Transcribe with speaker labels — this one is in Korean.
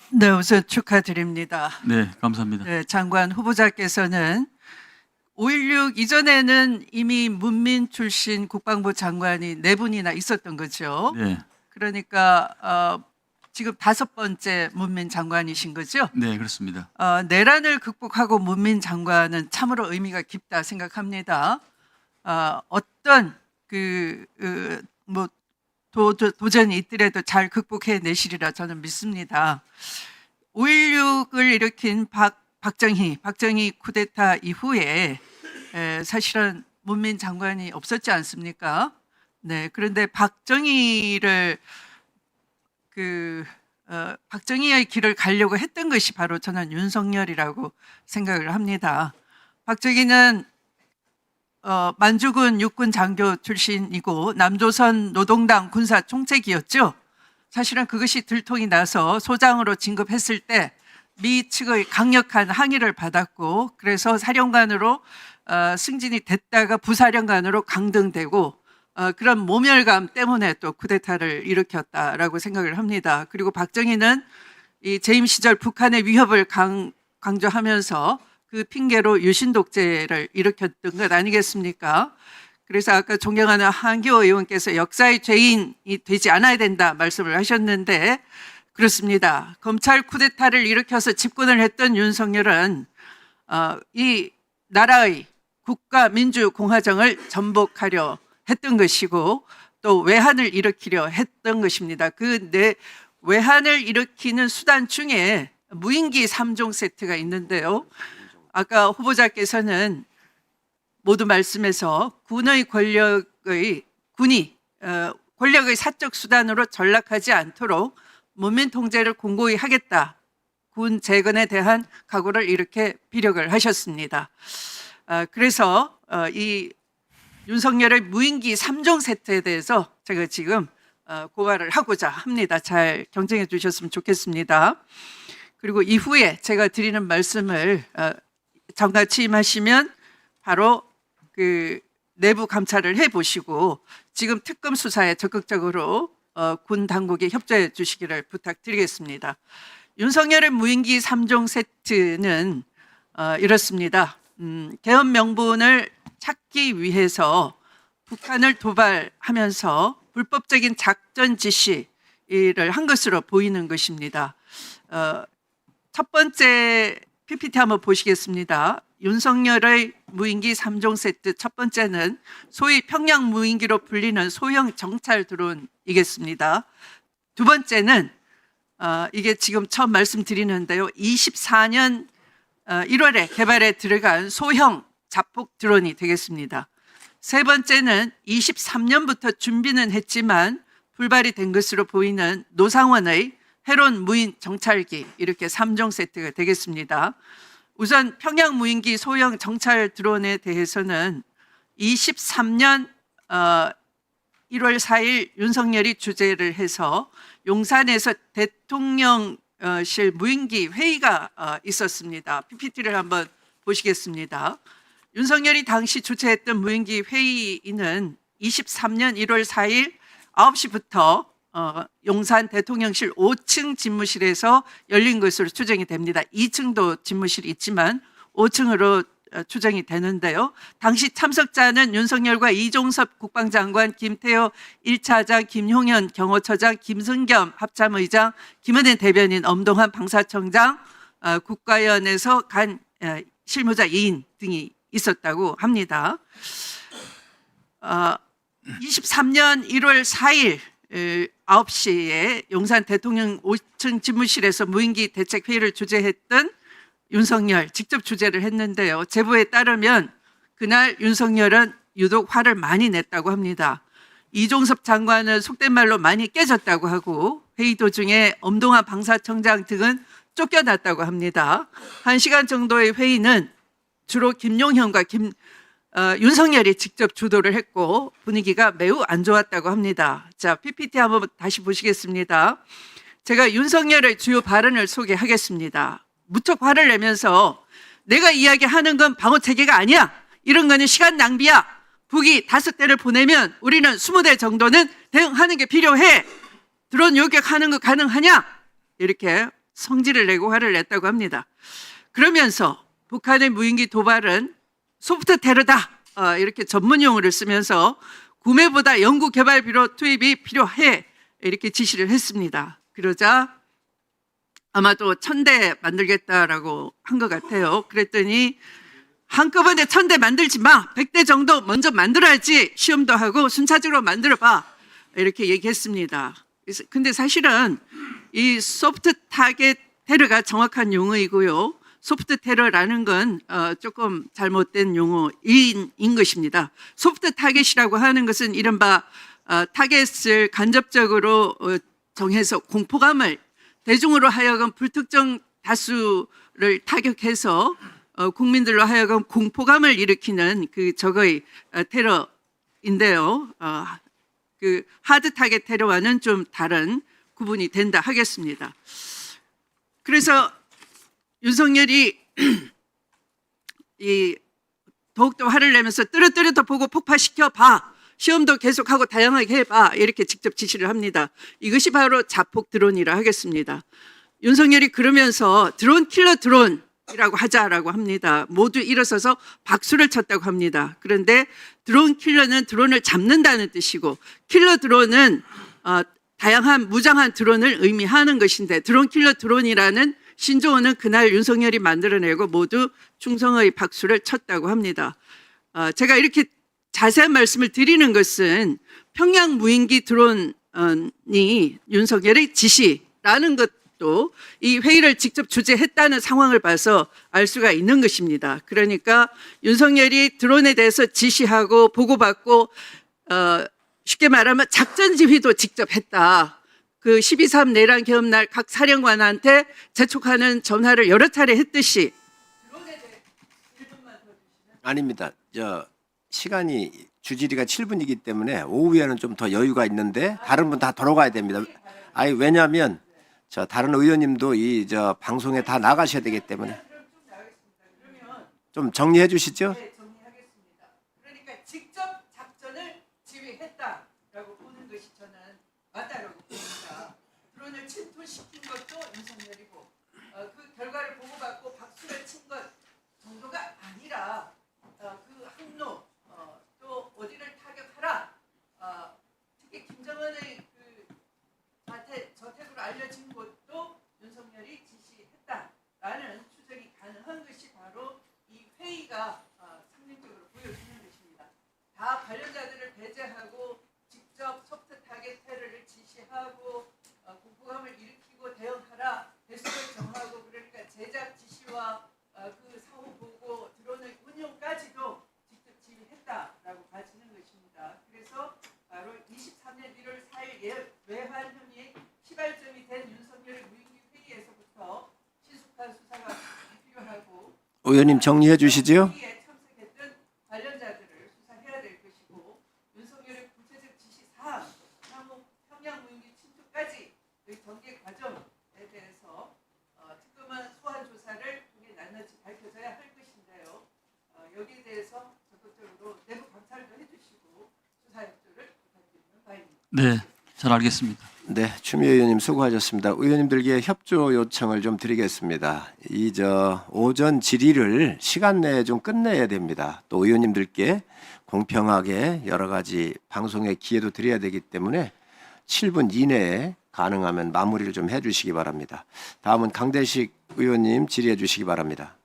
Speaker 1: 네, 우선 축하드립니다.
Speaker 2: 네, 감사합니다.
Speaker 1: 네, 장관 후보자께서는 5.16 이전에는 이미 문민 출신 국방부 장관이 4분이나 있었던 거죠.
Speaker 2: 네,
Speaker 1: 그러니까 지금 5번째 문민 장관이신 거죠.
Speaker 2: 네, 그렇습니다.
Speaker 1: 내란을 극복하고 문민 장관은 참으로 의미가 깊다 생각합니다. 어떤 뭐 도전이 있더라도 잘 극복해 내시리라 저는 믿습니다. 5.16을 일으킨 박정희 쿠데타 이후에 사실은 문민 장관이 없었지 않습니까? 네, 그런데 박정희의 길을 가려고 했던 것이 바로 저는 윤석열이라고 생각을 합니다. 박정희는 만주군 육군 장교 출신이고 남조선 노동당 군사 총책이었죠. 사실은 그것이 들통이 나서 소장으로 진급했을 때 미 측의 강력한 항의를 받았고 그래서 사령관으로 승진이 됐다가 부사령관으로 강등되고 그런 모멸감 때문에 또 쿠데타를 일으켰다라고 생각을 합니다. 그리고 박정희는 이 재임 시절 북한의 위협을 강조하면서 그 핑계로 유신 독재를 일으켰던 것 아니겠습니까? 그래서 아까 존경하는 한기호 의원께서 역사의 죄인이 되지 않아야 된다 말씀을 하셨는데 그렇습니다. 검찰 쿠데타를 일으켜서 집권을 했던 윤석열은 이 나라의 국가 민주 공화정을 전복하려 했던 것이고 또 외환을 일으키려 했던 것입니다. 외환을 일으키는 수단 중에 무인기 3종 세트가 있는데요. 아까 후보자께서는 모두 말씀에서 군이 권력의 사적 수단으로 전락하지 않도록 문민 통제를 공고히 하겠다. 군 재건에 대한 각오를 이렇게 피력을 하셨습니다. 그래서 이 윤석열의 무인기 3종 세트에 대해서 제가 지금 고발을 하고자 합니다. 잘 경청해 주셨으면 좋겠습니다. 그리고 이후에 제가 드리는 말씀을 장관 취임하시면 바로 내부 감찰을 해보시고 지금 특검 수사에 적극적으로 군 당국에 협조해 주시기를 부탁드리겠습니다. 윤석열의 무인기 3종 세트는 이렇습니다. 계엄 명분을 찾기 위해서 북한을 도발하면서 불법적인 작전 지시를 한 것으로 보이는 것입니다. 첫 번째 PPT 한번 보시겠습니다. 윤석열의 무인기 3종 세트 첫 번째는 소위 평양 무인기로 불리는 소형 정찰 드론이겠습니다. 두 번째는 이게 지금 처음 말씀드리는데요. 24년 1월에 개발에 들어간 소형 자폭 드론이 되겠습니다. 세 번째는 23년부터 준비는 했지만 불발이 된 것으로 보이는 노상원의 해론 무인 정찰기 이렇게 3종 세트가 되겠습니다. 우선 평양 무인기 소형 정찰 드론에 대해서는 23년 1월 4일 윤석열이 주재를 해서 용산에서 대통령실 무인기 회의가 있었습니다. PPT를 한번 보시겠습니다. 윤석열이 당시 주최했던 무인기 회의는 23년 1월 4일 9시부터 용산 대통령실 5층 집무실에서 열린 것으로 추정이 됩니다. 2층도 집무실이 있지만 5층으로 추정이 되는데요. 당시 참석자는 윤석열과 이종섭 국방장관, 김태호 1차장, 김용현 경호처장, 김승겸 합참의장, 김은혜 대변인, 엄동환 방사청장, 국가위원회에서 간 실무자 2인 등이 있었다고 합니다. 23년 1월 4일 9시에 용산 대통령 5층 집무실에서 무인기 대책회의를 주재했던 윤석열 직접 주재를 했는데요. 제보에 따르면 그날 윤석열은 유독 화를 많이 냈다고 합니다. 이종섭 장관은 속된 말로 많이 깨졌다고 하고 회의 도중에 엄동환 방사청장 등은 쫓겨났다고 합니다. 1시간 정도의 회의는 주로 김용현과 윤석열이 직접 주도를 했고 분위기가 매우 안 좋았다고 합니다. 자, PPT 한번 다시 보시겠습니다. 제가 윤석열의 주요 발언을 소개하겠습니다. 무척 화를 내면서 내가 이야기하는 건 방어체계가 아니야. 이런 거는 시간 낭비야. 북이 5대를 보내면 우리는 20대 정도는 대응하는 게 필요해. 드론 요격하는 거 가능하냐? 이렇게 성질을 내고 화를 냈다고 합니다. 그러면서 북한의 무인기 도발은 소프트 테러다 이렇게 전문 용어를 쓰면서 구매보다 연구 개발 비로 투입이 필요해 이렇게 지시를 했습니다. 그러자 아마도 1000대 만들겠다라고 한 것 같아요. 그랬더니 한꺼번에 1000대 만들지 마. 100대 정도 먼저 만들어야지. 시험도 하고 순차적으로 만들어봐. 이렇게 얘기했습니다. 근데 사실은 이 소프트 타겟 테러가 정확한 용어이고요. 소프트 테러라는 건 조금 잘못된 용어인 것입니다. 소프트 타겟이라고 하는 것은 이른바 타겟을 간접적으로 정해서 공포감을 대중으로 하여금 불특정 다수를 타격해서 국민들로 하여금 공포감을 일으키는 그 적의 테러인데요. 그 하드 타겟 테러와는 좀 다른 구분이 된다 하겠습니다. 그래서 윤석열이 이 더욱더 화를 내면서 뜨릇뜨릇 보고 폭파시켜 봐. 시험도 계속하고 다양하게 해봐. 이렇게 직접 지시를 합니다. 이것이 바로 자폭 드론이라 하겠습니다. 윤석열이 그러면서 드론 킬러 드론이라고 하자라고 합니다. 모두 일어서서 박수를 쳤다고 합니다. 그런데 드론 킬러는 드론을 잡는다는 뜻이고 킬러 드론은 다양한 무장한 드론을 의미하는 것인데 드론 킬러 드론이라는 신조어는 그날 윤석열이 만들어내고 모두 충성의 박수를 쳤다고 합니다. 제가 이렇게 자세한 말씀을 드리는 것은 평양 무인기 드론이 윤석열의 지시라는 것도 이 회의를 직접 주재했다는 상황을 봐서 알 수가 있는 것입니다. 그러니까 윤석열이 드론에 대해서 지시하고 보고받고 쉽게 말하면 작전 지휘도 직접 했다. 그 12.3 내란 개업날 각 사령관한테 재촉하는 전화를 여러 차례 했듯이
Speaker 2: 아닙니다. 시간이 주질이가 7분이기 때문에 오후에는 좀 더 여유가 있는데 다른 분 다 돌아가야 됩니다. 아니 왜냐하면 다른 의원님도 이 방송에 다 나가셔야 되기 때문에 좀 정리해 주시죠.
Speaker 1: 네, 정리하겠습니다. 그러니까 직접 작전을 지휘했다라고 보는 것이 저는 맞다라고 봅니다. 드론을 침투시킨 것도 윤석열이고 그 결과를 보고받고 박수를 친 것 정도가 아니라 그 항로 또 어디를 타격하라 특히 김정은의 그 저택으로 알려진 것도 윤석열이 지시했다라는 추정이 가능한 것이 바로 이 회의가 상징적으로 보여주는 것입니다. 다 관련자들을 배제하고 직접 소프트 타겟 테러를 지시하고 공포감을 일으키고 대응하라 배수를 정하고 그러니까 제작 지시와 그 사후 보고 드론의 운용까지도 직접 지휘했다라고 봐지는 것입니다. 그래서 바로 23년 1월 4일 외환 혐의의 시발점이 된 윤석열의 무인기 회의에서부터 신속한 수사가 필요하고
Speaker 2: 의원님 정리해 주시죠.
Speaker 1: 회의에 참석했던 관련자들을 수사해야 될 것이고 윤석열의 구체적 지시 사항, 향후 평양 무인기 침투까지의 전개 과정에 대해서 특검은 소환 조사를 통해 낱낱이 밝혀져야 할 것인데요. 여기에 대해서 적극적으로 내부 감찰도 해주시고 수사 협조를 부탁드리는 바입니다.
Speaker 3: 네, 잘 알겠습니다.
Speaker 2: 네, 추미애 의원님 수고하셨습니다. 의원님들께 협조 요청을 좀 드리겠습니다. 오전 질의를 시간 내에 좀 끝내야 됩니다. 또 의원님들께 공평하게 여러 가지 방송의 기회도 드려야 되기 때문에 7분 이내에 가능하면 마무리를 좀 해주시기 바랍니다. 다음은 강대식 의원님 질의해 주시기 바랍니다.